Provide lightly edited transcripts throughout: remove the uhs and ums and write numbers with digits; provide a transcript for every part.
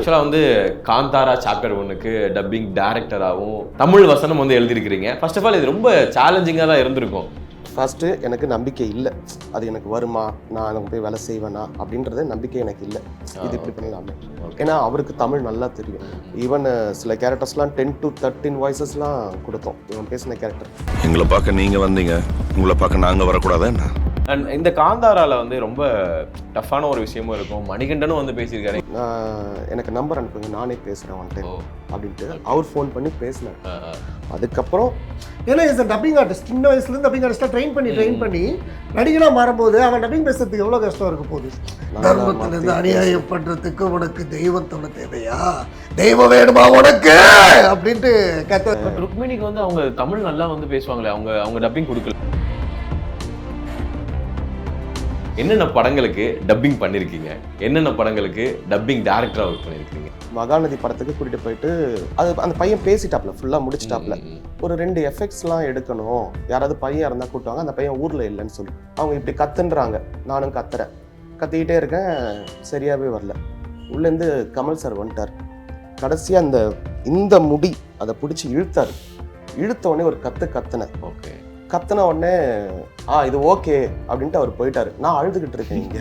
ஆக்சுவலாக வந்து காந்தாரா சாப்டர் 1க்கு டப்பிங் டைரக்டராகவும் தமிழ் வசனம் வந்து எழுதியிருக்கிறீங்க. ஃபர்ஸ்ட் ஆஃப் ஆல் இது ரொம்ப சேலஞ்சிங்காக தான் இருந்திருக்கும். ஃபஸ்ட்டு எனக்கு நம்பிக்கை இல்லை, அது எனக்கு வருமா, நான் எனக்கு போய் வேலை செய்வேனா அப்படின்றது நம்பிக்கை எனக்கு இல்லை. இது இப்படி பண்ணலாமே, ஏன்னா அவருக்கு தமிழ் நல்லா தெரியும். ஈவன் சில கேரக்டர்ஸ்லாம் 10 to 13 வாய்ஸஸ்லாம் கொடுத்தோம் இவன் பேசின கேரக்டர். எங்களை பார்க்க நீங்கள் வந்தீங்க, உங்களை பார்க்க நாங்கள் வரக்கூடாது என்ன? அண்ட் இந்த காந்தாரால வந்து ரொம்ப டஃப்பான ஒரு விஷயமும் இருக்கும். மணிகண்டனும் வந்து பேசியிருக்காரு. எனக்கு நம்பர் அனுப்புங்க, நானே பேசுகிறேன் ஒன் டைம் அப்படின்ட்டு அவர் ஃபோன் பண்ணி பேசினார். அதுக்கப்புறம் ஏன்னா இஸ் டப்பிங் ஆர்டிஸ்ட், சின்ன வயசுலேருந்து டப்பிங் ஆர்டிஸ்ட்டாக ட்ரெயின் பண்ணி நடிகனாக மாறும்போது அவன் டப்பிங் பேசுறதுக்கு எவ்வளோ கஷ்டம் இருக்க போகுது. தர்மத்திலிருந்து அநியாயம் பண்ணுறதுக்கு உனக்கு தெய்வத்தோட தேவையா, தெய்வம் வேணுமா உனக்கு அப்படின்ட்டு கத்த. ருக்மிணிக்கு வந்து அவங்க தமிழ் நல்லா வந்து பேசுவாங்களே, அவங்க டப்பிங் கொடுக்கல. என்னென்ன படங்களுக்கு டப்பிங் பண்ணியிருக்கீங்க, என்னென்ன படங்களுக்கு டப்பிங் டைரக்டராக ஒர்க் பண்ணியிருக்கீங்க? மகாநதி படத்துக்கு கூட்டிகிட்டு போயிட்டு அது அந்த பையன் பேசிட்டாப்ல, ஃபுல்லாக முடிச்சிட்டாப்ல. ஒரு 2 எஃபெக்ட்ஸ்லாம் எடுக்கணும், யாராவது பையன் இருந்தால் கூட்டுவாங்க, அந்த பையன் ஊரில் இல்லைன்னு சொல்லி அவங்க இப்படி கத்துன்றாங்க. நானும் கத்துறேன், கத்திக்கிட்டே இருக்கேன், சரியாகவே வரல. உள்ளேருந்து கமல் சார் வந்துட்டார். கடைசியாக இந்த முடி அதை பிடிச்சி இழுத்தார். இழுத்த உடனே ஒரு கத்துனேன். ஓகே, கத்துன உடனே இது ஓகே அப்படின்ட்டு அவர் போயிட்டாரு. நான் அழுதுகிட்டு இருக்கேன் இங்க.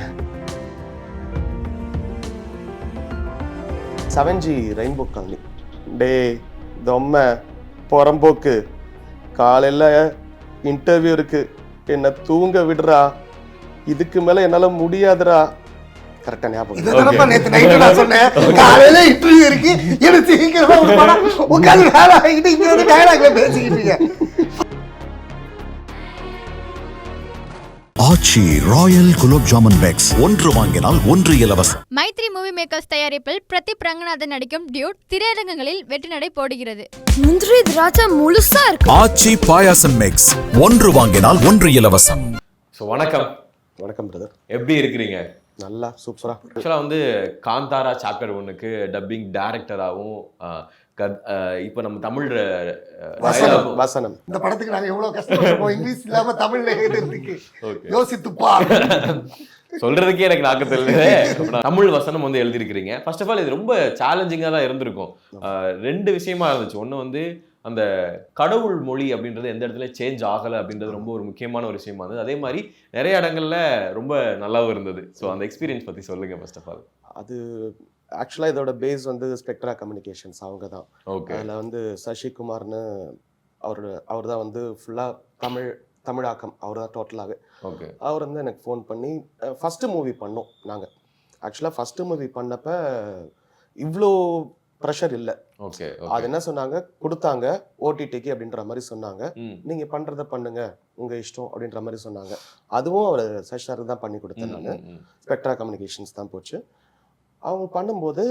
7G Rainbow colony. டே தொம்ம புறம்போக்கு, காலையில் இன்டர்வியூ இருக்கு, என்ன தூங்க விடுறா, இதுக்கு மேல என்னால முடியாதுடா. கரெக்டா ஞாபகம். நேத்து நைட்டு நான் சொன்னேன், காலையில இன்டர்வியூ இருக்கு, எனக்கு சீக்கிரமா ஒரு படம் உட்காந்து வேலை ஆகிட்டு இங்க வந்து டயலாக்ல பேசிக்கிட்டு இருக்கேன். ஆச்சி ராயல் குலோப் ஜாமுன் பேக்ஸ், ஒன்று வாங்கினால் ஒன்று இலவசம். மைத்ரி மூவி மேக்கர்ஸ் தயாரிப்பில் பிரதீப் ரங்கநாதன் நடிக்கும் டியூட் திரையரங்குகளில் வெற்றி நடை போடுகிறது. முந்திரி திராட்சை முழுசா இருக்கு. ஆச்சி பாயாசம் மிக்ஸ், ஒன்று வாங்கினால் ஒன்று இலவசம். ஸோ வணக்கம். வணக்கம் பிரதர், எப்படி இருக்கிறீங்க? நல்லா சூப்பரா. ஆக்சுவலாக வந்து காந்தாரா சாப்டர் 1க்கு டப்பிங் டைரக்டராகவும் இப்போ நம்ம தமிழ் வசனம் இந்த படத்துக்கு நாங்க எவ்வளவு கஷ்டப்பட்டிருக்கோம், இங்கிலீஷ் இல்லாம தமிழ்ல எழுதுறதுக்கு யோசித்துப்பா சொல்றதுக்கே எனக்கு நாக்கு தெரியல. தமிழ் வசனம் வந்து எழுதியிருக்கிறீங்க. ஃபர்ஸ்ட் ஆஃப் ஆல் இது ரொம்ப சேலஞ்சிங்காக தான் இருந்திருக்கும். 2 விஷயமா இருந்துச்சு. ஒன்று வந்து அந்த கடவுள் மொழி அப்படின்றது எந்த இடத்துல சேஞ்ச் ஆகலை அப்படின்றது ரொம்ப ஒரு முக்கியமான ஒரு விஷயமா இருந்தது. அதே மாதிரி நிறைய இடங்கள்ல ரொம்ப நல்லாவும் இருந்தது. ஸோ அந்த எக்ஸ்பீரியன்ஸ் பற்றி சொல்லுங்க ஃபர்ஸ்ட் ஆஃப் ஆல். அது ஆக்சுவலாக இதோட பேஸ் வந்து ஸ்பெக்ட்ரா கம்யூனிகேஷன்ஸ், அவங்க தான். ஓகே. அதில் வந்து சசிகுமார்னு அவர் தான் வந்து ஃபுல்லாக தமிழாக்கம், அவர் தான் டோட்டலாகவே. ஓகே. அவர் வந்து எனக்கு ஃபோன் பண்ணி ஃபஸ்ட்டு மூவி பண்ணோம் நாங்கள். ஆக்சுவலாக ஃபஸ்ட்டு மூவி பண்ணப்ப இவ்வளோ ப்ரெஷர் இல்லை. ஓகே. அது என்ன சொன்னாங்க, கொடுத்தாங்க ஓடிடிக்கு அப்படின்ற மாதிரி சொன்னாங்க. நீங்கள் பண்ணுறத பண்ணுங்க, உங்கள் இஷ்டம் அப்படின்ற மாதிரி சொன்னாங்க. அதுவும் அவர் சஷாருக்கு தான் பண்ணி கொடுத்தேன். நான் ஸ்பெக்ட்ரா கம்யூனிகேஷன்ஸ் தான் போச்சு. அவங்க பண்ணும்போது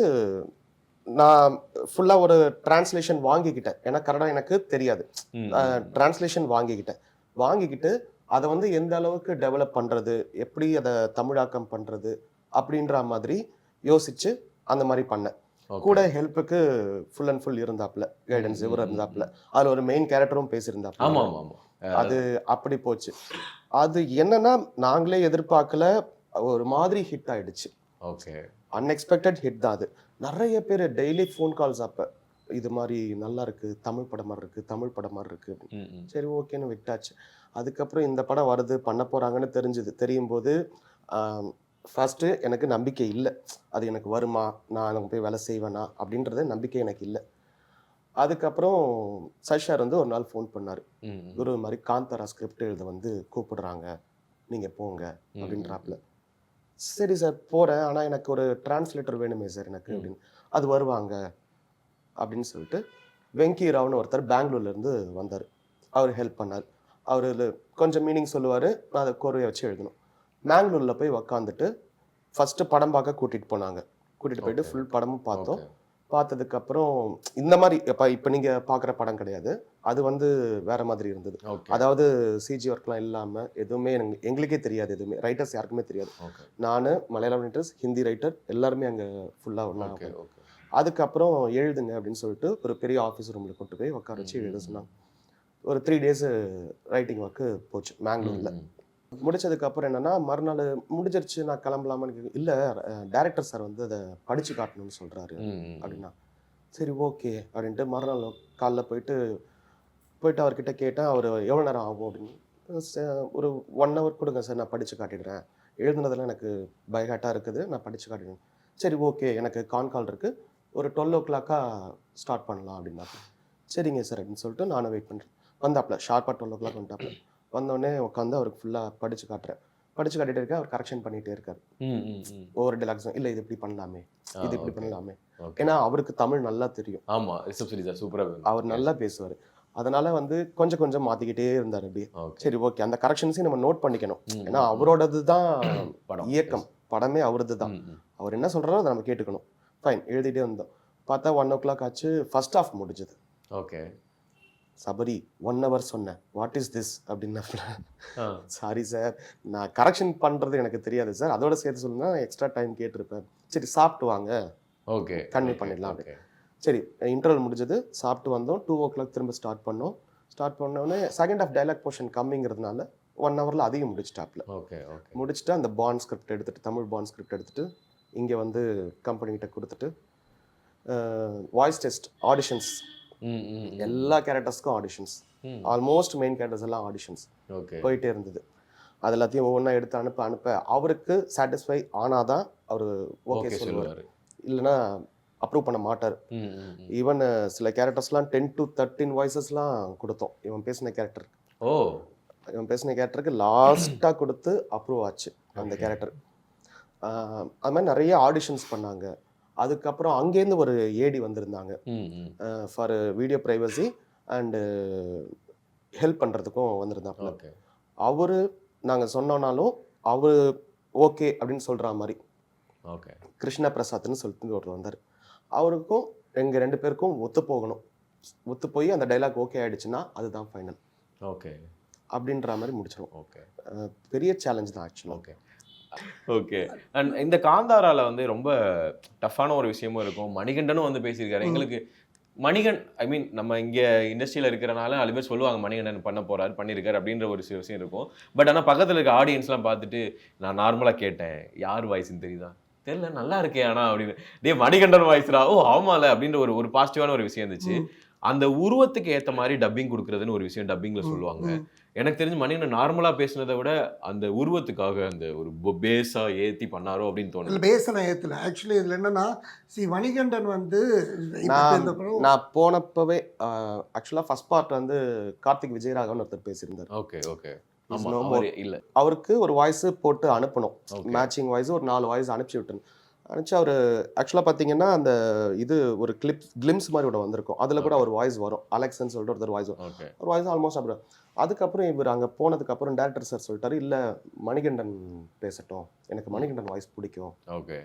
நான் ஃபுல்லாக ஒரு டிரான்ஸ்லேஷன் வாங்கிக்கிட்டேன், ஏன்னா கன்னடம் எனக்கு தெரியாது. டிரான்ஸ்லேஷன் வாங்கிக்கிட்டு அதை வந்து எந்த அளவுக்கு டெவலப் பண்ணுறது, எப்படி அதை தமிழாக்கம் பண்ணுறது அப்படின்ற மாதிரி யோசிச்சு அந்த மாதிரி பண்ணேன். கூட ஹெல்ப்புக்கு ஃபுல் அண்ட் ஃபுல் இருந்தாப்புல, கைடன்ஸ் இவர் இருந்தாப்புல. அதில் ஒரு மெயின் கேரக்டரும் பேசியிருந்தாப்புல. ஆமாம். அது அப்படி போச்சு. அது என்னன்னா நாங்களே எதிர்பார்க்கல, ஒரு மாதிரி ஹிட் ஆயிடுச்சு. ஓகே. அன்எக்ஸ்பெக்டட் ஹிட் தான் அது. நிறைய பேர் டெய்லி ஃபோன் கால்ஸ், அப்போ இது மாதிரி நல்லா இருக்கு, தமிழ் படம் மாதிரி இருக்கு. சரி ஓகேன்னு விட்டாச்சு. அதுக்கப்புறம் இந்த படம் வருது, பண்ண போறாங்கன்னு தெரியும் போது ஃபர்ஸ்ட்டு எனக்கு நம்பிக்கை இல்லை, அது எனக்கு வருமா, நான் எனக்கு போய் வேலை செய்வேனா அப்படின்றது நம்பிக்கை எனக்கு இல்லை. அதுக்கப்புறம் சஷார் வந்து ஒரு நாள் ஃபோன் பண்ணார். ஒரு மாதிரி காந்தாரா ஸ்கிரிப்ட் எழுத வந்து கூப்பிடுறாங்க, நீங்கள் போங்க அப்படின்றாப்புல. சரி சார் போகிறேன், ஆனால் எனக்கு ஒரு டிரான்ஸ்லேட்டர் வேணுமே சார் எனக்கு அப்படின்னு. அது வருவாங்க அப்படின்னு சொல்லிட்டு வெங்கி ராவ்னு ஒருத்தர் பெங்களூர்லேருந்து வந்தார். அவர் ஹெல்ப் பண்ணார். அவர் கொஞ்சம் மீனிங் சொல்லுவார், நான் அதை கோர்வையை வச்சு எழுதணும். பெங்களூரில் போய் உக்காந்துட்டு ஃபஸ்ட்டு படம் பார்க்க கூட்டிகிட்டு போயிட்டு ஃபுல் படமும் பார்த்தோம். பார்த்ததுக்கப்புறம் இந்த மாதிரி இப்போ நீங்கள் பார்க்குற படம் கிடையாது, அது வந்து வேற மாதிரி இருந்தது. அதாவது சிஜி ஒர்க்லாம் இல்லாமல் எதுவுமே எங்களுக்கே தெரியாது, எதுவுமே ரைட்டர்ஸ் யாருக்குமே தெரியாது. நான் மலையாளம் ரைட்டர்ஸ், ஹிந்தி ரைட்டர் எல்லாருமே அங்கே ஃபுல்லாக ஒன்றா. அதுக்கப்புறம் எழுதுங்க அப்படின்னு சொல்லிட்டு ஒரு பெரிய ஆஃபீஸ் ரூமில் கொண்டு போய் உட்கார வச்சு எழுத சொன்னாங்க. ஒரு 3 days ரைட்டிங் ஒர்க்கு போச்சு பெங்களூரில். முடிச்சதுக்கு அப்புறம் என்னன்னா மறுநாள் முடிஞ்சிருச்சு நான் கிளம்பலாமான்னு இல்லை டைரக்டர் சார் வந்து அதை படிச்சு காட்டணும்னு சொல்றாரு அப்படின்னா சரி ஓகே அப்படின்ட்டு மறுநாள் காலைல போயிட்டு அவர்கிட்ட கேட்டேன். அவர் எவ்வளோ நேரம் ஆகும் அப்படின்னு. ஒரு 1 hour கொடுங்க சார், நான் படித்து காட்டிடுறேன், எழுதுனதெல்லாம் எனக்கு பைஹாட்டாக இருக்குது, நான் படித்து காட்டிடுறேன். சரி ஓகே, எனக்கு கால் இருக்குது, ஒரு 12 o'clock ஸ்டார்ட் பண்ணலாம் அப்படின்னாப்ப. சரிங்க சார் அப்படின்னு சொல்லிட்டு நானும் வெயிட் பண்ணுறேன். வந்தாப்புல ஷார்ப்பாக 12 o'clock வந்துட்டாப்புல. வந்தோடனே உட்காந்து அவருக்கு ஃபுல்லாக படித்து காட்டுறேன். படித்து காட்டிகிட்டே இருக்கேன். அவர் கரெக்ஷன் பண்ணிகிட்டே இருக்கார். ஒவ்வொரு டிலாக்ஸும் இல்லை இது இப்படி பண்ணலாமே, இது இப்படி பண்ணலாமே. ஏன்னா அவருக்கு தமிழ் நல்லா தெரியும். ஆமா, சூப்பராக அவர் நல்லா பேசுவார். அதனால வந்து கொஞ்சம் கொஞ்சம் மாற்றிக்கிட்டே இருந்தார் அப்படியே. சரி ஓகே, அந்த கரெக்ஷன்ஸையும் நம்ம நோட் பண்ணிக்கணும். ஏன்னா அவரோடது தான் இயக்கம், படமே அவரது தான். அவர் என்ன சொல்கிறாரோ அதை நம்ம கேட்டுக்கணும். ஃபைன், எழுதிட்டே வந்தோம். பார்த்தா 1 o'clock ஆச்சு. ஃபர்ஸ்ட் ஹாஃப் முடிஞ்சது. ஓகே, சபரி 1 hour சொன்னேன், வாட் இஸ் திஸ் அப்படின்னா. சாரி சார், நான் கரெக்ஷன் பண்ணுறது எனக்கு தெரியாது சார், அதோட சேர்த்து சொல்லுங்க, எக்ஸ்ட்ரா டைம் கேட்டிருப்பேன். சரி சாப்பிட்டு வாங்க, ஓகே கன்டினியூ பண்ணிடலாம் அப்படி. சரி, இன்டர்வல் முடிஞ்சது, சாப்பிட்டு வந்தோம். 2 o'clock திரும்ப ஸ்டார்ட் பண்ணோம். ஸ்டார்ட் பண்ணோடனே செகண்ட் ஆஃப் டைலாக் போர்ஷன் கம்மிங்கிறதுனால 1 hourல அதிகம் முடிச்சிட்டாப்ல. முடிச்சுட்டு அந்த பாண்ட் ஸ்கிரிப்ட் எடுத்துகிட்டு, தமிழ் பாண்ட் ஸ்கிரிப்ட் எடுத்துகிட்டு இங்கே வந்து கம்பெனிகிட்ட கொடுத்துட்டு வாய்ஸ் டெஸ்ட், ஆடிஷன்ஸ், எல்லா கேரக்டர்ஸ்க்கும் ஆடிஷன்ஸ், ஆல்மோஸ்ட் மெயின் கேரக்டர்ஸ் எல்லாம் ஆடிஷன்ஸ் போயிட்டே இருந்தது. அது எல்லாத்தையும் ஒவ்வொன்றா எடுத்து அனுப்ப அவருக்கு சாட்டிஸ்ஃபை ஆனாதான் அவர் ஓகே சொல்லுவார், இல்லைன்னா அப்ரூவ் பண்ண மாட்டார். ஈவன் சில கேரக்டர்ஸ்லாம் 10 to 13 வாய்ஸஸ்லாம் கொடுத்தோம். இவன் பேசின கேரக்டருக்கு லாஸ்ட்டாக கொடுத்து அப்ரூவ் ஆச்சு அந்த கேரக்டர். அது மாதிரி நிறைய ஆடிஷன்ஸ் பண்ணாங்க. அதுக்கப்புறம் அங்கேருந்து ஒரு ஏடி வந்திருந்தாங்க for video privacy and help பண்ணுறதுக்கும் வந்திருந்தாங்க. அவர் நாங்கள் சொன்னோன்னாலும் அவர் ஓகே அப்படின்னு சொல்கிற மாதிரி கிருஷ்ண பிரசாத்னு சொல்லிட்டு ஒருத்தர் வந்தார். அவருக்கும் எங்கள் 2 பேருக்கும் ஒத்து போகணும். ஒத்து போய் அந்த டைலாக் ஓகே ஆகிடுச்சுன்னா அதுதான் ஃபைனல். ஓகே அப்படின்ற மாதிரி முடிச்சிடும். ஓகே, பெரிய சேலஞ்ச் தான் ஆக்சுவலாக. ஓகே. அண்ட் இந்த காந்தாரால வந்து ரொம்ப டஃப்பான ஒரு விஷயமும் இருக்கும். மணிகண்டனும் வந்து பேசியிருக்காரு. எங்களுக்கு ஐ மீன் நம்ம இங்கே இண்டஸ்ட்ரியில் இருக்கிறனால 4 பேர் சொல்லுவாங்க மணிகண்டன் பண்ணியிருக்காரு அப்படின்ற ஒரு விஷயம் இருக்கும். பட் ஆனால் பக்கத்தில் இருக்க ஆடியன்ஸ்லாம் பார்த்துட்டு நான் நார்மலாக கேட்டேன், யார் வாய்ஸ்ன்னு தெரியுதா, தெரியல, நல்லா இருக்கே ஆனா அப்படின்னு, மணிகண்டன் வாய்ஸ்ரா, ஓ ஆமால அப்படின்ற ஒரு பாசிட்டிவான ஒரு விஷயம் இருந்துச்சு. அந்த உருவத்துக்கு ஏற்ற மாதிரி டப்பிங் கொடுக்குறதுன்னு ஒரு விஷயம் டப்பிங்ல சொல்லுவாங்க. எனக்கு தெரிஞ்சு மணிகண்டன் நார்மலா பேசுனதை விட அந்த உருவத்துக்காக அந்த ஒரு பேஸா ஏத்தி பண்ணாரோ அப்படின்னு தோணுது. பேஸை நான் ஏற்றல. ஆக்சுவலி இதில் என்னன்னா, மணிகண்டன் வந்து நான் போனப்பவே ஆக்சுவலாக ஃபர்ஸ்ட் பார்ட் வந்து கார்த்திக் விஜயராகவன் ஒருத்தர் பேசியிருந்தார். ஓகே ஓகே, இல்ல அவருக்கு ஒரு வாய்ஸ் போட்டு அனுப்பணும், மேட்சிங் வாய்ஸ் ஒரு 4 வாய்ஸ் அனுப்பிச்சு விட்டணும். அனுப்பிச்சு அவர் ஆக்சுவலாக பார்த்தீங்கன்னா அந்த இது ஒரு கிளிம்ஸ் மாதிரி கூட வந்திருக்கும். அதில் கூட ஒரு வாய்ஸ் வரும், அலெக்ஸ்ன்னு சொல்லிட்டு ஒருத்தர் வாய்ஸ் வரும். ஒரு வாய்ஸ் ஆல்மோஸ்ட் அப்புறம் அதுக்கப்புறம் இவர் அங்கே போனதுக்கப்புறம் டேரக்டர் சார் சொல்லிட்டாரு, இல்லை மணிகண்டன் பேசட்டும், எனக்கு மணிகண்டன் வாய்ஸ் பிடிக்கும். ஓகே,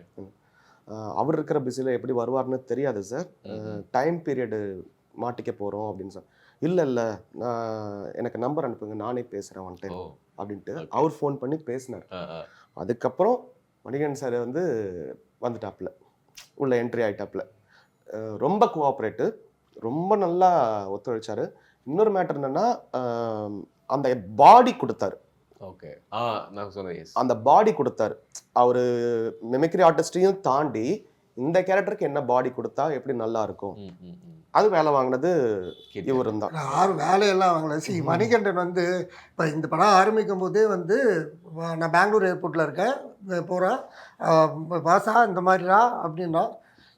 அவர் இருக்கிற பிஸியில் எப்படி வருவார்னு தெரியாது சார், டைம் பீரியடு மாட்டிக்க போகிறோம் அப்படின்னு சார். இல்லை நான் எனக்கு நம்பர் அனுப்புங்க, நானே பேசுகிறேன் ஒன் டைம் அப்படின்ட்டு அவர் ஃபோன் பண்ணி பேசினார். அதுக்கப்புறம் மணிகண்டன் சார் வந்து வந்துட்டாப்புல, உள்ள என்ட்ரி ஆகிட்டாப்புல. ரொம்ப கோஆப்ரேட்டிவ், ரொம்ப நல்லா ஒத்துழைச்சாரு. இன்னொரு மேட்டர் என்னன்னா, அந்த பாடி கொடுத்தாரு. ஓகே, நான் சொன்னேன், அந்த பாடி கொடுத்தாரு. அவர் மிமிக்ரி ஆர்டிஸ்டையும் தாண்டி இந்த கேரக்டருக்கு என்ன பாடி கொடுத்தா எப்படி நல்லா இருக்கும், அது வேலை வாங்கினது இவர் தான். யாரும் வேலையெல்லாம் வாங்கல. மணிகண்டன் வந்து இப்போ இந்த படம் ஆரம்பிக்கும் போதே வந்து நான் பெங்களூர் ஏர்போர்ட்டில் இருக்கேன், போகிறேன், வாசா இந்த மாதிரிடா அப்படின்னா,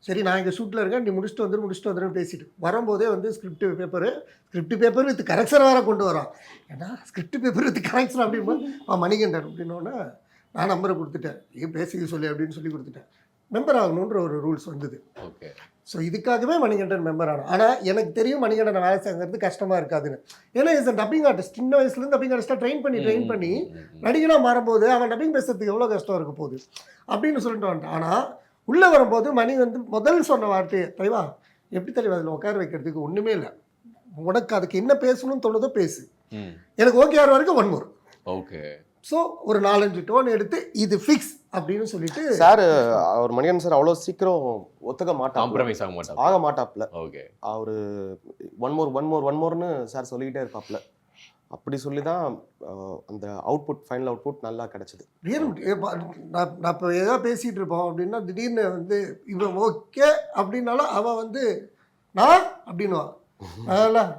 சரி நான் இங்கே ஷூட்டில் இருக்கேன், நீ முடிச்சுட்டு வந்துடுன்னு பேசிட்டு வரும்போதே வந்து ஸ்கிரிப்ட் பேப்பர் வித் கரெக்ஷன் வேறு கொண்டு வரான். ஏன்னா ஸ்கிரிப்ட் பேப்பர் வித் கரெக்ஷன் அப்படின்போது மணிகண்டன் அப்படின்னோடனே நான் நம்பரை கொடுத்துட்டேன், ஏன் பேசிக்க சொல்லி அப்படின்னு சொல்லி கொடுத்துட்டேன். மெம்பர் ஆகணுன்ற ஒரு ரூல்ஸ் வந்தது. ஓகே, ஸோ இதுக்காகவே மணிகண்டன் மெம்பர் ஆனோம். ஆனால் எனக்கு தெரியும் மணிகண்டன் வேலை செய்கிறது கஷ்டமாக இருக்காதுன்னு. ஏன்னா இஸ் டப்பிங் ஆர்டிஸ்ட், சின்ன வயசுலேருந்து டப்பிங் ஆர்டிஸ்ட்டாக ட்ரெயின் பண்ணி நடிகனாக மாறும்போது அவன் டப்பிங் பேசுறதுக்கு எவ்வளோ கஷ்டம் இருக்க போகுது அப்படின்னு சொல்லிட்டு வந்துட்டான். ஆனால் உள்ளே வரும்போது மணி வந்து முதல் சொன்ன வார்த்தையை, தெளிவா எப்படி தெளிவா அதில் உட்கார வைக்கிறதுக்கு ஒன்றுமே இல்லை, உனக்கு அதுக்கு என்ன பேசணும்னு தோணுதோ பேசு, எனக்கு ஓகே ஆகிற வரைக்கும் 1 more. ஓகே, ஸோ ஒரு 4-5 டோன் எடுத்து இது ஃபிக்ஸ் அப்படின்னு சொல்லிட்டு சார், அவர் மணிகண்டன் சார் அவ்வளோ சீக்கிரம் ஒத்துக்க காம்ப்ரமைஸ் ஆக மாட்டாப்ல. ஓகே, அவர் 1 more 1 moreன்னு சார் சொல்லிக்கிட்டே இருப்பாப்ல. அப்படி சொல்லி தான் அந்த அவுட்புட் ஃபைனல் அவுட்புட் நல்லா கிடைச்சது. நான் இப்போ ஏதோ பேசிகிட்டு இருப்போம் அப்படின்னா திடீர்னு வந்து இவன் ஓகே அப்படின்னாலும் அவன் வந்து நான் அப்படின்னுவான், அதெல்லாம்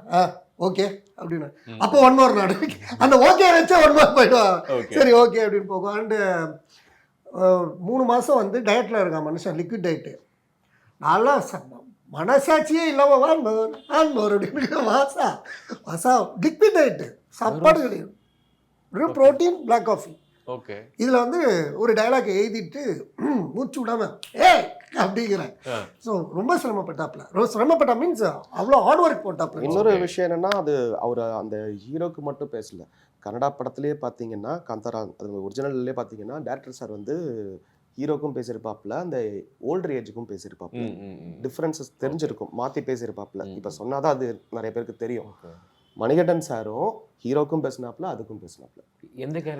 ஓகே அப்படின்னு. அப்போ 1 hour நாடு அந்த ஓகே வச்சா 1 hour போயிடுவான். சரி ஓகே அப்படின்னு போகும். அண்டு 3 மாதம் வந்து டயட்டில் இருக்கான் மனுஷன், லிக்விட் டயட்டு. நல்லா மனசாட்சியே இல்லாமல் வான்மோர் அப்படின்னு மாசா லிக்விட் டயட்டு, சாப்பாடு கிடையாது, வெறும் ப்ரோட்டீன், பிளாக் காஃபி. ஓகே. இதில் வந்து ஒரு டைலாக் எழுதிட்டு மூச்சு விடாம அப்படிங்கிறேன். ஸோ ரொம்ப சிரமப்பட்டா மீன்ஸ் அவ்வளோ ஹார்ட் ஒர்க் போட்டாப்ல. இன்னொரு விஷயம் என்னன்னா, அது அவர் அந்த ஹீரோக்கு மட்டும் பேசல, கன்னடா படத்துலேயே பார்த்தீங்கன்னா காந்தாரா அது ஒரிஜினல்லே பார்த்தீங்கன்னா டேரக்டர் சார் வந்து ஹீரோக்கும் பேசியிருப்பாப்புல, அந்த ஓல்டர் ஏஜுக்கும் பேசியிருப்பாப்புல. டிஃப்ரென்சஸ் தெரிஞ்சிருக்கும், மாற்றி பேசியிருப்பாப்புல. இப்போ சொன்னாதான் அது நிறைய பேருக்கு தெரியும். மணிகண்டன் சாரும் ஹீரோக்கும் பேசினாப்புல, அதுக்கும் பேசினாப்புல.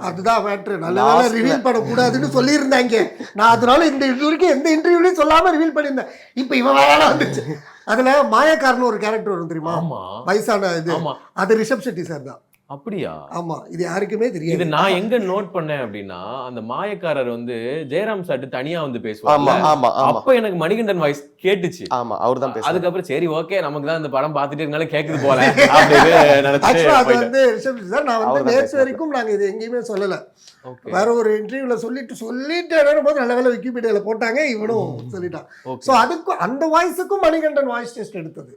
அதுதான் மேட்ரு. நல்ல வேலை ரிவீல் பண்ணக்கூடாதுன்னு சொல்லியிருந்தாங்க. நான் அதனால இந்த வரைக்கும் எந்த இன்டர்வியூலையும் சொல்லாமல் ரிவீல் பண்ணியிருந்தேன். இப்போ இவன் வேலை வந்துச்சு. அதில் மாயக்காரன்னு ஒரு கேரக்டர் வரும் தெரியுமா, வயசான இது, அது ரிஷப் ஷெட்டி சார் தான். அப்படியா? ஆமா, இது யாருக்குமே தெரியாது. இது நான் எங்க நோட் பண்ணேன் அப்படின்னா, அந்த மாயக்காரர் வந்து ஜெயராம் சார் தனியா வந்து பேசுவாங்க. அப்ப எனக்கு மணிகண்டன் வாய்ஸ் கேட்டுச்சு. ஆமா, அவர்தான் பேசுவார். அதுக்கப்புறம் சரி ஓகே, நமக்கு தான் இந்த படம் பார்த்துட்டே இருந்தாலும் கேக்குது போல அப்படின்னு நினைச்சு. அது வந்து ரிஷப் சார், நான் வந்து நேற்று வரைக்கும் நாங்க இது எங்கேயுமே சொல்லல. வேற ஒரு இன்டர்வியூல சொல்லிட்டு போது நல்ல வேலை விக்கிபீடியால போட்டாங்க, இவனும் சொல்லிட்டான். ஸோ அதுக்கும் அந்த வாய்ஸுக்கும் மணிகண்டன் வாய்ஸ் டெஸ்ட் எடுத்தது.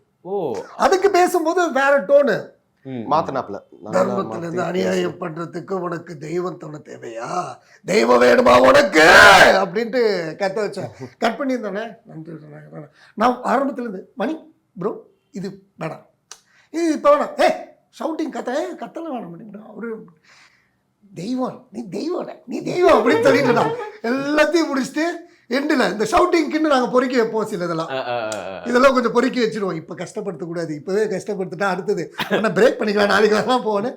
அதுக்கு பேசும்போது வேற டோனு மாத்தினாப்ல. தர்மத்திலிருந்து அநியாயம் பண்றதுக்கு உனக்கு தெய்வம் தோண தேவையா, தெய்வம் வேணுமா உனக்கு அப்படின்ட்டு கத்த வச்சேன். கட் பண்ணியிருந்தானே, நன்றி. நான் ஆரம்பத்துலேருந்து மணி ப்ரோ இது வேணாம், இது இப்போ வேணாம், ஷவுட்டிங் கத்தலாம் வேணாம் அப்படின்னா அவரு தெய்வம், நீ தெய்வம் அப்படின்னு சொல்லிட்டு நான் எல்லாத்தையும் முடிச்சுட்டு எண்டில் இந்த ஷவுட்டிங்க்குன்னு நாங்கள் பொறுக்கி வைப்போம். சில இதெல்லாம் கொஞ்சம் பொறுக்கி வச்சுருவோம். இப்போ கஷ்டப்படுத்தக்கூடாது, இப்போவே கஷ்டப்படுத்திட்டா அடுத்தது ஆனால் பிரேக் பண்ணிக்கலாம், நாளைக்கு வரலாம் போனேன்.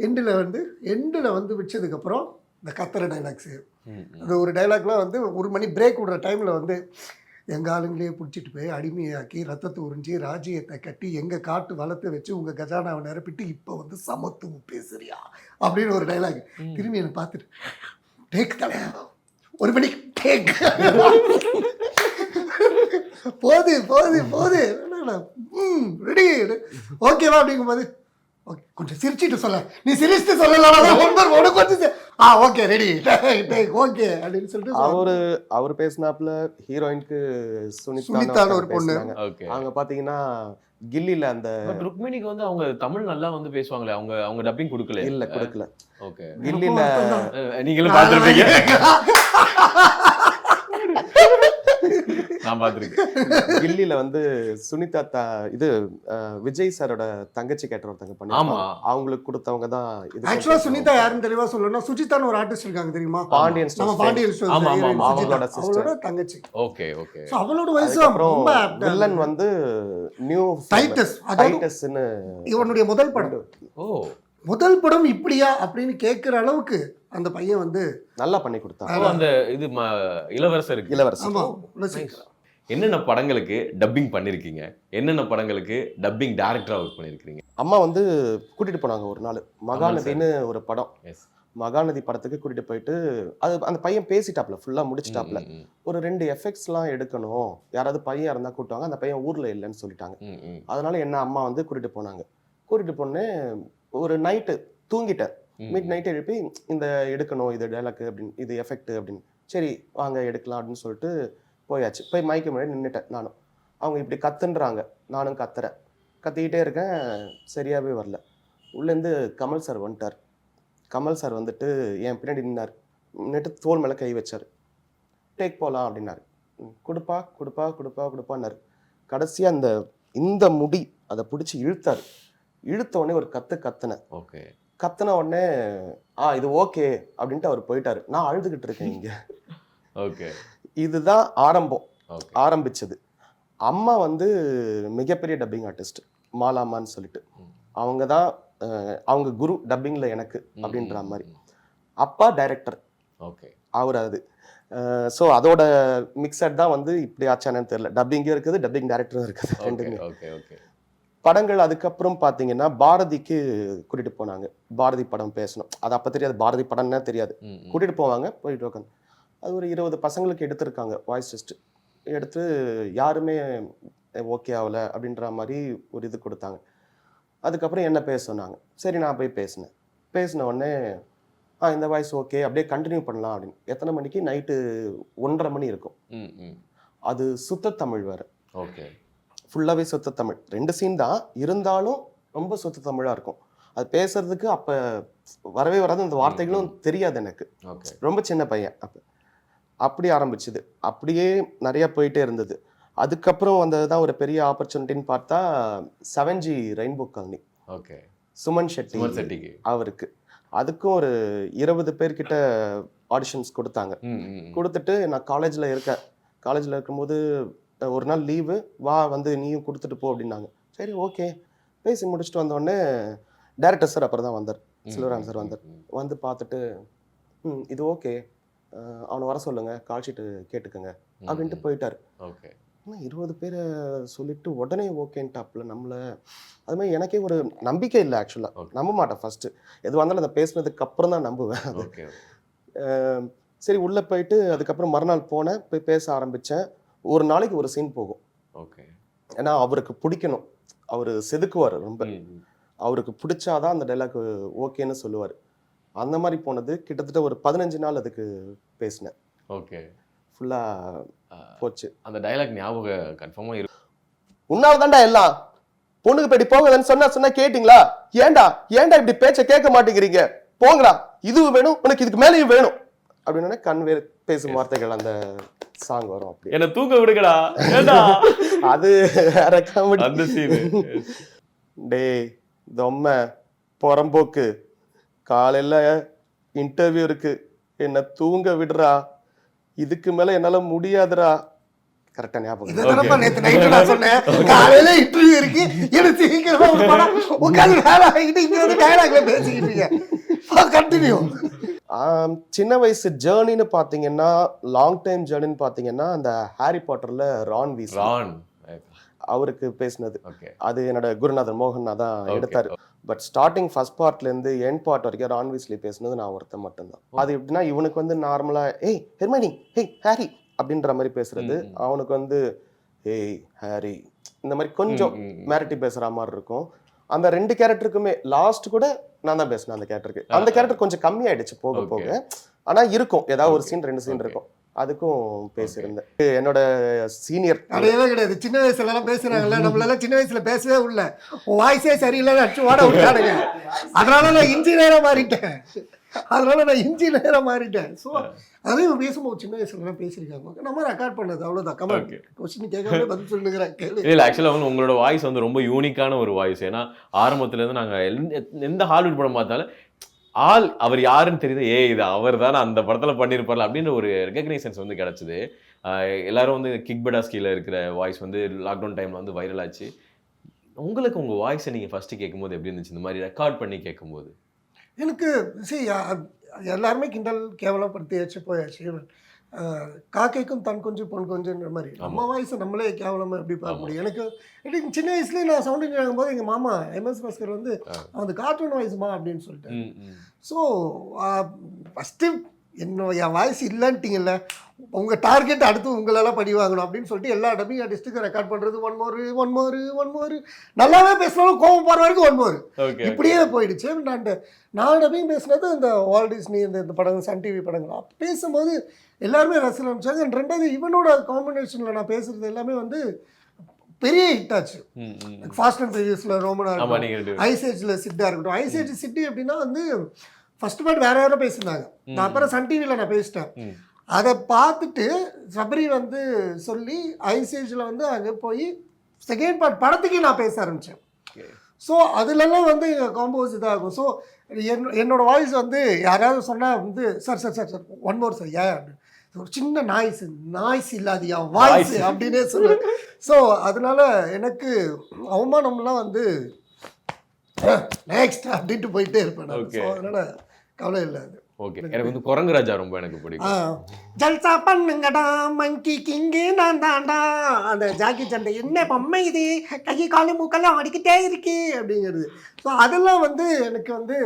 எண்டில் வந்து வச்சதுக்கப்புறம் இந்த கத்துற டைலாக்ஸு, அந்த ஒரு டைலாக்லாம் வந்து 1 மணி பிரேக் விடுற டைமில் வந்து எங்கள் ஆளுங்களே பிடிச்சிட்டு போய் அடிமையாக்கி ரத்தத்தை உறிஞ்சி ராஜ்யத்தை கட்டி எங்கள் காட்டு வளர்த்து வச்சு உங்கள் கஜானாவை நிரப்பிட்டு இப்போ வந்து சமத்துவம் பேசுறியா அப்படின்னு ஒரு டைலாக். திரும்பி என்னை பார்த்துட்டு டேக் தலையா 1 மணி டேக் போது ரெடி ஓகேவா அப்படிங்கும்போது ஓகே கொஞ்சம் சிரிச்சிட்டு சொல்ல, நீ சிரிச்சுட்டு சொல்லலாம் கொஞ்சம் ஓகே ரெடி ஓகே அப்படின்னு சொல்லிட்டு அவர் பேசினாப்புல. ஹீரோயினுக்கு சுனிதான ஒரு பொண்ணு, அவங்க பாத்தீங்கன்னா கில்லில அந்த ருக்மிணிக்கு வந்து அவங்க தமிழ் நல்லா வந்து பேசுவாங்களே, அவங்க டப்பிங் கொடுக்கல. இல்ல கொடுக்கல. ஓகே, கில்லில நீங்களும் பார்த்திருப்பீங்க, நான் பார்த்திருக்கேன். கில்லில வந்து சுனிதா இது விஜய் சாரோட தங்கச்சி கேட்ட ஒருத்தங்க பண்ணி அவங்களுக்கு கொடுத்தவங்க தான். ஆக்சுவலா சுனிதா யாருன்னு தெளிவா சொல்லணும்னா, சுஜிதான்னு ஒரு ஆர்டிஸ்ட் இருக்காங்க தெரியுமா, பாண்டியன் அவங்களோட சிஸ்டர் தங்கச்சி. Okay okay. சோ அவளோட வயசு ரொம்ப. வில்லன் வந்து நியூ டைட்டஸ்னு இவனுடைய முதல் படம். முதல் படம் இப்படியா அப்படின்னு கேட்குற அளவுக்கு அந்த பையன் வந்து நல்லா பண்ணி கொடுத்தான். அந்த இது இளவரசர். ஆமா. என்னென்ன படங்களுக்கு டப்பிங் பண்ணிருக்கீங்க, என்னென்ன படங்களுக்கு டப்பிங் டைரக்டரா ஒர்க் பண்ணிருக்கீங்க? அம்மா வந்து கூட்டிட்டு போனாங்க ஒரு நாள், மகாநதின்னு ஒரு படம். மகாநதி படத்துக்கு கூட்டிட்டு போயிட்டு அது அந்த பையன் பேசிட்டாப்ல, ஃபுல்லா முடிச்சிட்டாப்ல. ஒரு 2 எஃபெக்ட்ஸ்லாம் எடுக்கணும், யாராவது பையன் இருந்தா கூட்டுவாங்க, அந்த பையன் ஊர்ல இல்லைன்னு சொல்லிட்டாங்க. அதனால என்ன அம்மா வந்து கூட்டிட்டு போனாங்க. கூட்டிட்டு போனே ஒரு நைட்டு தூங்கிட்டேன். மிட் நைட் எழுப்பி இந்த எடுக்கணும், இது டைலாக் அப்படின்னு, இது எஃபெக்ட் அப்படின்னு, சரி வாங்க எடுக்கலாம் அப்படின்னு சொல்லிட்டு போயாச்சு. போய் மைக்கு முன்னாடி நின்றுட்டேன் நானும். அவங்க இப்படி கத்துன்றாங்க, நானும் கத்துறேன், கத்திக்கிட்டே இருக்கேன், சரியாகவே வரல. உள்ளேருந்து கமல் சார் வந்துட்டார். கமல் சார் வந்துட்டு என் பின்னாடி நின்றுட்டு தோல் மேலே கை வச்சார். டேக் போகலாம் அப்படின்னாரு. கொடுப்பான்னாரு. கடைசியாக இந்த முடி அதை பிடிச்சி இழுத்தார். இழுத்த உடனே ஒரு கத்துனேன். ஓகே. கத்துன உடனே இது ஓகே அப்படின்ட்டு அவர் போயிட்டாரு. நான் அழுதுகிட்டு இருக்கேன் இங்க. ஓகே. இதுதான் ஆரம்பிச்சது. அம்மா வந்து மிகப்பெரிய டப்பிங் ஆர்டிஸ்ட், மாலாமான்னு சொல்லிட்டு. அவங்க தான் அவங்க குரு டப்பிங்ல எனக்கு அப்படின்ற மாதிரி. அப்பா டைரக்டர். ஓகே. அவர் அது. ஸோ அதோட மிக்சட் தான் வந்து இப்படி ஆச்சானு தெரியல. டப்பிங்கும் இருக்குது, டப்பிங் டைரக்டரும் இருக்குது, ரெண்டுமே. Okay okay. படங்கள் அதுக்கப்புறம் பார்த்தீங்கன்னா பாரதிக்கு கூட்டிட்டு போனாங்க. பாரதி படம் பேசணும். அது அப்போ தெரியாது, பாரதி படம்னா தெரியாது. கூட்டிட்டு போவாங்க, போயிட்டு உட்காந்து அது ஒரு 20 பசங்களுக்கு எடுத்திருக்காங்க வாய்ஸ் டெஸ்ட். எடுத்து யாருமே ஓகே ஆகல அப்படின்ற மாதிரி ஒரு இது கொடுத்தாங்க. அதுக்கப்புறம் என்ன பேச சொன்னாங்க. சரி நான் போய் பேசினேன். பேசின உடனே இந்த வாய்ஸ் ஓகே, அப்படியே கண்டினியூ பண்ணலாம் அப்படின்னு. எத்தனை மணிக்கு? நைட்டு 1:30 மணி இருக்கும். அது சுத்த தமிழ் வேறு. ஓகே, ஃபுல்லாகவே சுத்த தமிழ். 2 சீன் தான் இருந்தாலும் ரொம்ப சுத்த தமிழாக இருக்கும். அது பேசுறதுக்கு அப்போ வரவே வராது, அந்த வார்த்தைகளும் தெரியாது எனக்கு. ரொம்ப சின்ன பையன் அப்போ. அப்படி ஆரம்பிச்சுது, அப்படியே நிறைய போயிட்டே இருந்தது. அதுக்கப்புறம் வந்தது தான் ஒரு பெரிய ஆப்பர்ச்சுனிட்டின்னு பார்த்தா 7G Rainbow Colony. Okay, Suman ஷெட்டிக்கு அவருக்கு. அதுக்கும் ஒரு 20 பேர்கிட்ட ஆடிஷன்ஸ் கொடுத்தாங்க. கொடுத்துட்டு நான் காலேஜில் இருக்கேன். காலேஜில் இருக்கும்போது ஒரு நாள் லீவு, வா வந்து நீயும் கொடுத்துட்டு போ அப்படின்னாங்க. சரி ஓகே, பேசி முடிச்சுட்டு வந்தோடனே டேரக்டர் சார் அப்புறம் தான் வந்தார், செல்வராஜ் சார் வந்தார். வந்து பார்த்துட்டு இது ஓகே, அவனை வர சொல்லுங்க, கால் ஷீட்டு கேட்டுக்கோங்க அப்படின்ட்டு போயிட்டார். ஓகே, 20 பேரை சொல்லிட்டு உடனே ஓகேன்ட்டாப்புல நம்மளை. அது மாதிரி எனக்கே ஒரு நம்பிக்கை இல்லை ஆக்சுவலாக. நம்ப மாட்டேன் ஃபர்ஸ்ட். எதுவாக இருந்தாலும் அதை பேசினதுக்கு அப்புறம் தான் நம்புவேன். அது சரி உள்ளே போயிட்டு அதுக்கப்புறம் மறுநாள் போனேன், போய் பேச ஆரம்பித்தேன். ஒரு நாளைக்கு ஒரு சீன் போகும். ஓகே, ஏன்னா அவருக்கு பிடிக்கணும், அவர் செதுக்குவார் ரொம்ப. அவருக்கு பிடிச்சாதான் அந்த டைலாக் ஓகேன்னு சொல்லுவார். அந்த மாதிரி போனது கிட்டத்தட்ட ஒரு 15 நாள் அதுக்கு பேசினேன். ஓகே, ஃபுல்லாக போச்சு. அந்த டைலாக் ஞாபகம் கன்ஃபார்மாக இருக்கு. உன்னால தான்டா எல்லாம், பொண்ணுக்கு போய் போங்கன்னு சொன்னா கேட்டீங்களா? ஏன்டா இப்படி பேச்ச கேட்க மாட்டேங்கிறீங்க, போங்கடா, இது வேணும் உனக்கு, இதுக்கு மேலேயும் வேணும் அப்படின்னு கன்வே பேசும் வார்த்தைகள் அந்த சாங் வரும். அப்படி என்ன தூங்க விடுங்கடா, அது வேற காமெடி. அந்த சீன். டேய் தொம்ம புறம்போக்கு, காலையில இன்டர்வியூ இருக்கு, என்ன தூங்க விடுறா, இதுக்கு மேல என்னால முடியாதுடா. கரெக்டா ஞாபகம். நேத்து நைட்டு நான் சொன்னேன், காலையில இன்டர்வியூ இருக்கு, எனக்கு சீக்கிரமா ஒரு படம் உட்காந்து வேலை ஆகிட்டு இங்க வந்து டயலாக்ல பேசிக்கிட்டீங்க. கண்டினியூ. சின்ன வயசு ஜேர்னின்னு பாத்தீங்கன்னா, லாங் டைம் ஜேர்னின்னு பாத்தீங்கன்னா, அந்த ஹாரி பாட்டர்ல ரான் அவருக்கு பேசினது. அது என்னோட குருநாதர் மோகன் தான் எடுத்தாரு. பட் ஸ்டார்டிங் ஃபர்ஸ்ட் பார்ட்ல இருந்து எண்ட் பார்ட் வரைக்கும் ரான் வீஸ்லி பேசினது நான் ஒருத்தன் மட்டும்தான். அது எப்படின்னா, இவனுக்கு வந்து நார்மலா ஏய் ஹெர்மைனி, ஹேய் ஹாரி அப்படின்ற மாதிரி பேசுறது, அவனுக்கு வந்து ஏய் ஹாரி இந்த மாதிரி கொஞ்சம் மிரட்டி பேசுற மாதிரி இருக்கும். அந்த 2 கேரக்டருக்குமே லாஸ்ட் கூட நான் தான் பேசினேன். அந்த கேரக்டருக்கு அந்த கேரக்டர் கொஞ்சம் கம்மியாயிடுச்சு போக போக. ஆனா இருக்கும், ஏதாவது ஒரு சீன் 2 சீன் இருக்கும், அதுக்கும் பேசியிருந்தேன். என்னோட சீனியர் கிடையவே கிடையாது. சின்ன வயசுல எல்லாம் பேசுறாங்கல்ல, நம்மளால சின்ன வயசுல பேசவே உள்ள வாய்ஸே சரியில்லைன்னு அடிச்சு ஓட விட்டானுங்க. அதனால நான் இன்ஜினியரா மாறிட்டேன். ஸோ அதையும் பேசும்போது சின்ன வயசுல பேசியிருக்காங்க, நம்ம ரெக்கார்ட் பண்ணது அவ்வளோதான். கமெண்ட் கொஸ்டின் கேட்காம பதில் சொல்லுங்கிறேன். இல்லை, ஆக்சுவலாக உங்களோட வாய்ஸ் வந்து ரொம்ப யூனிக்கான ஒரு வாய்ஸ். ஏன்னா ஆரம்பத்துலேருந்து நாங்கள் எந்த ஹாலிவுட் படம் பார்த்தாலும் அவர் யாருன்னு தெரியுது, இது அவர் தானே அந்த படத்தில் பண்ணியிருப்பார்ல அப்படின்ற ஒரு ரெகக்னைசன்ஸ் வந்து கிடச்சிது. எல்லாரும் வந்து கிக் படாஸ்கியில் இருக்கிற வாய்ஸ் வந்து லாக்டவுன் டைமில் வந்து வைரல் ஆச்சு. உங்களுக்கு உங்கள் வாய்ஸை நீங்கள் ஃபஸ்ட்டு கேட்கும்போது எப்படி இருந்துச்சு, இந்த மாதிரி ரெக்கார்ட் பண்ணி கேட்கும்போது? எனக்கு எல்லாருமே கிண்டல் கேவலப்படுத்தி வச்சு போயாச்சு. காக்கைக்கும் தன் கொஞ்சம் பொன் கொஞ்சன்ற மாதிரி நம்ம வாய்ஸை நம்மளே கேவலமாக எப்படி பார்க்க முடியும்? எனக்கு சின்ன வயசுலேயே நான் சவுண்ட் இன்ஜினியர் போது எங்கள் மாமா MS பாஸ்கர் வந்து அந்த கார்ட்டூன் வாய்ஸ்மா அப்படின்னு சொல்லிட்டேன். ஸோ ஃபஸ்ட்டு என் வாய்ஸ் இல்லைன்ட்டிங்கல்ல, உங்கள் டார்கெட் அடுத்து உங்களெல்லாம் படி வாங்கணும் அப்படின்னு சொல்லிட்டு எல்லா டப்பிங் ஆர்டிஸ்ட்டுக்கும் ரெக்கார்ட் பண்ணுறது ஒன் மோர் நல்லாவே பேசினாலும் கோவம் போகிற வரைக்கும் ஒன் மோர் இப்படியே போயிடுச்சு. நான் டப்பிங் பேசினது இந்த வால்ட் டிஸ்னி இந்த படங்கள், சன் டிவி படங்கள் பேசும்போது எல்லாருமே ரசிக்க ஆரம்பிச்சாங்க. 2வது இவனோட காம்பினேஷனில் நான் பேசுகிறது எல்லாமே வந்து பெரிய ஹிட் ஆச்சு. ஃபாஸ்ட் அண்ட் ஃபியூரியஸில் ரோமனா இருக்கட்டும், ஐசேஜில் சிட்டா இருக்கட்டும். ஐசேஜ் சிட்டி அப்படின்னா வந்து ஃபர்ஸ்ட் பார்ட் வேற யாரோ பேசியிருந்தாங்க, நான் அப்புறம் சன் டிவியில் நான் பேசிட்டேன். அதை பார்த்துட்டு சபரி வந்து சொல்லி ஐசேஜில் வந்து அங்கே போய் செகண்ட் பார்ட் படத்துக்கே நான் பேச ஆரம்பித்தேன். ஸோ அதுலலாம் வந்து எங்கள் காம்போஸ் இதாகும். ஸோ என்னோட வாய்ஸ் வந்து யாராவது சொன்னால் வந்து சார் ஒன் மோர் சார், ஏன் ஒரு சின்ன நாய்ஸ் இல்லாதியா வாய்ஸ் அப்படின்னே சொல்லுவேன். ஸோ அதனால எனக்கு அவமானம்லாம் வந்து நெக்ஸ்ட் அப்படின்ட்டு போயிட்டே இருப்பேன். ஸோ அதனால கவலை இல்லை. அது ஓகே, எனக்கு வந்து குரங்கு ராஜா ரொம்ப எனக்கு பிடிக்கும். ஜல்சா பண்ணுங்கடா மங்கி கிங்கு நான் தான்டா, அந்த ஜாக்கி சண்டை என்ன பொம்மை இது, கை காலு மூக்கெல்லாம் அடிக்கிட்டே இருக்கு அப்படிங்கிறது. ஸோ அதெல்லாம் வந்து எனக்கு வந்து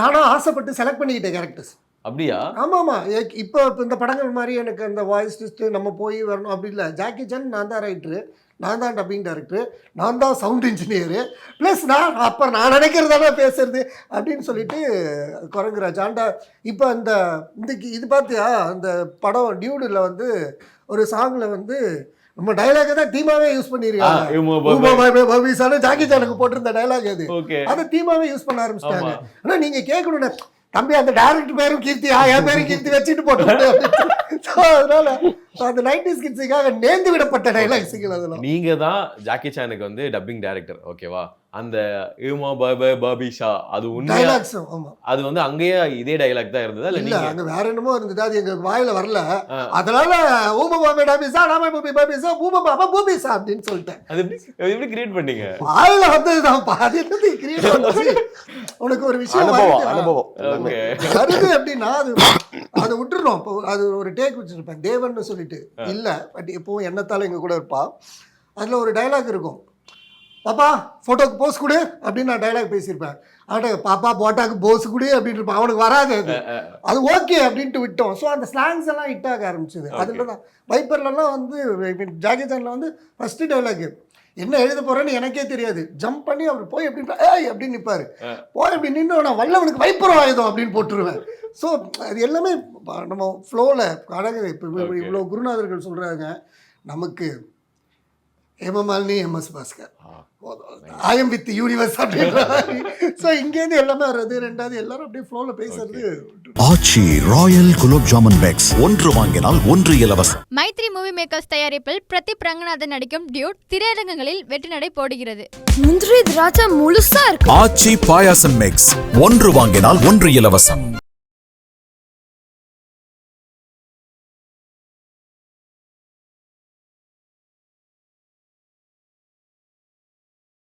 நானும் ஆசைப்பட்டு செலக்ட் பண்ணிக்கிட்டேன் கேரக்டர்ஸ். அப்படியா? ஆமாம்மா. இப்போ இந்த படங்கள் மாதிரி எனக்கு அந்த வாய்ஸ் டெஸ்ட்டு நம்ம போய் வரணும் அப்படி இல்லை. ஜாக்கி சான் நான் தான் ரைட்ரு, நான் தான் டப்பிங் டைரக்டர், நான் தான் சவுண்ட் இன்ஜினியரு, ப்ளஸ் நான் நினைக்கிறதானே பேசுறது அப்படின்னு சொல்லிட்டு குரங்கு ராஜாண்டா. இப்போ இன்றைக்கி இது பார்த்தியா, அந்த படம் டியூடில் வந்து ஒரு சாங்கில் வந்து நம்ம டைலாக் தான் தீமாவே யூஸ் பண்ணிருக்காங்க. ஜாக்கி சானுக்கு போட்டிருந்த டைலாக் அது, அதை தீமாவே யூஸ் பண்ண ஆரம்பிச்சிட்டாங்க. ஆனால் நீங்கள் கேட்கணும் தம்பி, அந்த டைரக்டர் பேரும் கீர்த்தி, என் பேரும் கீர்த்தி வச்சுட்டு போட்டு அதனால அந்த 90s கிட்ஸுக்காக நேர்ந்து விடப்பட்ட டைலாக்ஸுகள் அதெல்லாம். நீங்க தான் ஜாக்கி சானுக்கு வந்து டப்பிங் டைரக்டர், ஓகேவா? அந்த யூமா பாபிஷா அது உண்மையா? அது வந்து அங்கேயே இதே டைலாக் தான் இருந்ததா இல்ல அங்க வேற என்னமோ இருந்தது, அது எங்க வாயில வரல, அதனால ஊமா பாபி டாபிஸா நாம பாபி பாபிஸா ஊமா பாபா பூபிஸா அப்படின்னு சொல்லிட்டேன். அது எப்படி கிரியேட் பண்ணீங்க? வாயில வந்ததுதான் பாதி என்னது கிரியேட் பண்ணது. உனக்கு ஒரு விஷயம் அனுபவம் வருது அப்படின்னா அது விட்டுறோம். இப்போ அது ஒரு டேக் வச்சிருப்பேன் தேவன்னு சொல்லிட்டு, இல்ல பட் எப்பவும் எண்ணத்தால எங்க கூட இருப்பா. அதுல ஒரு டைலாக் இருக்கும், பாப்பா ஃபோட்டோக்கு போஸ் கொடு அப்படின்னு நான் டைலாக் பேசியிருப்பேன். அவன்கிட்ட பாப்பா போட்டாக்கு போஸ் கொடு அப்படின்னு இருப்பான், அவனுக்கு வராது அது ஓகே அப்படின்ட்டு விட்டோம். ஸோ அந்த ஸ்லாங்ஸ் எல்லாம் ஹிட் ஆக ஆரம்பிச்சது. அதில் தான் வைப்பர்லாம் வந்து ஜாக்கி சானில் வந்து ஃபஸ்ட்டு டைலாக் என்ன எழுத போகிறேன்னு எனக்கே தெரியாது, ஜம்ப் பண்ணி அவர் போய் எப்படி ஏய் அப்படின்னு நிற்பார், போய் அப்படி நின்று நான் வல்லவனுக்கு வைப்பர் ஆயுதம் அப்படின்னு போட்டுருவேன். ஸோ அது எல்லாமே நம்ம ஃப்ளோவில் அழகு. இப்போ இவ்வளோ குருநாதர்கள் சொல்கிறாங்க நமக்கு, Hema Malini, M S Bhaskar, I am with universe அப்படின்ற. ஸோ இங்கேருந்து எல்லாமே வர்றது, ரெண்டாவது எல்லாரும் அப்படியே ஃப்ளோவில் பேசுறது. ஆச்சி ராயல் குலோப் ஜாமன் பேக்ஸ், ஒன்று வாங்கினால் ஒன்று இலவசம். மைத்ரி மூவி மேக்கர்ஸ் தயாரிப்பில் பிரதீப் ரங்கநாதன் நடிக்கும் டியூட் திரையரங்குகளில் வெற்றி நடை போடுகிறது. முந்திரி திராட்சை முழுசா இருக்கு. ஆச்சி பாயாசம் மிக்ஸ், ஒன்று வாங்கினால் ஒன்று இலவசம்.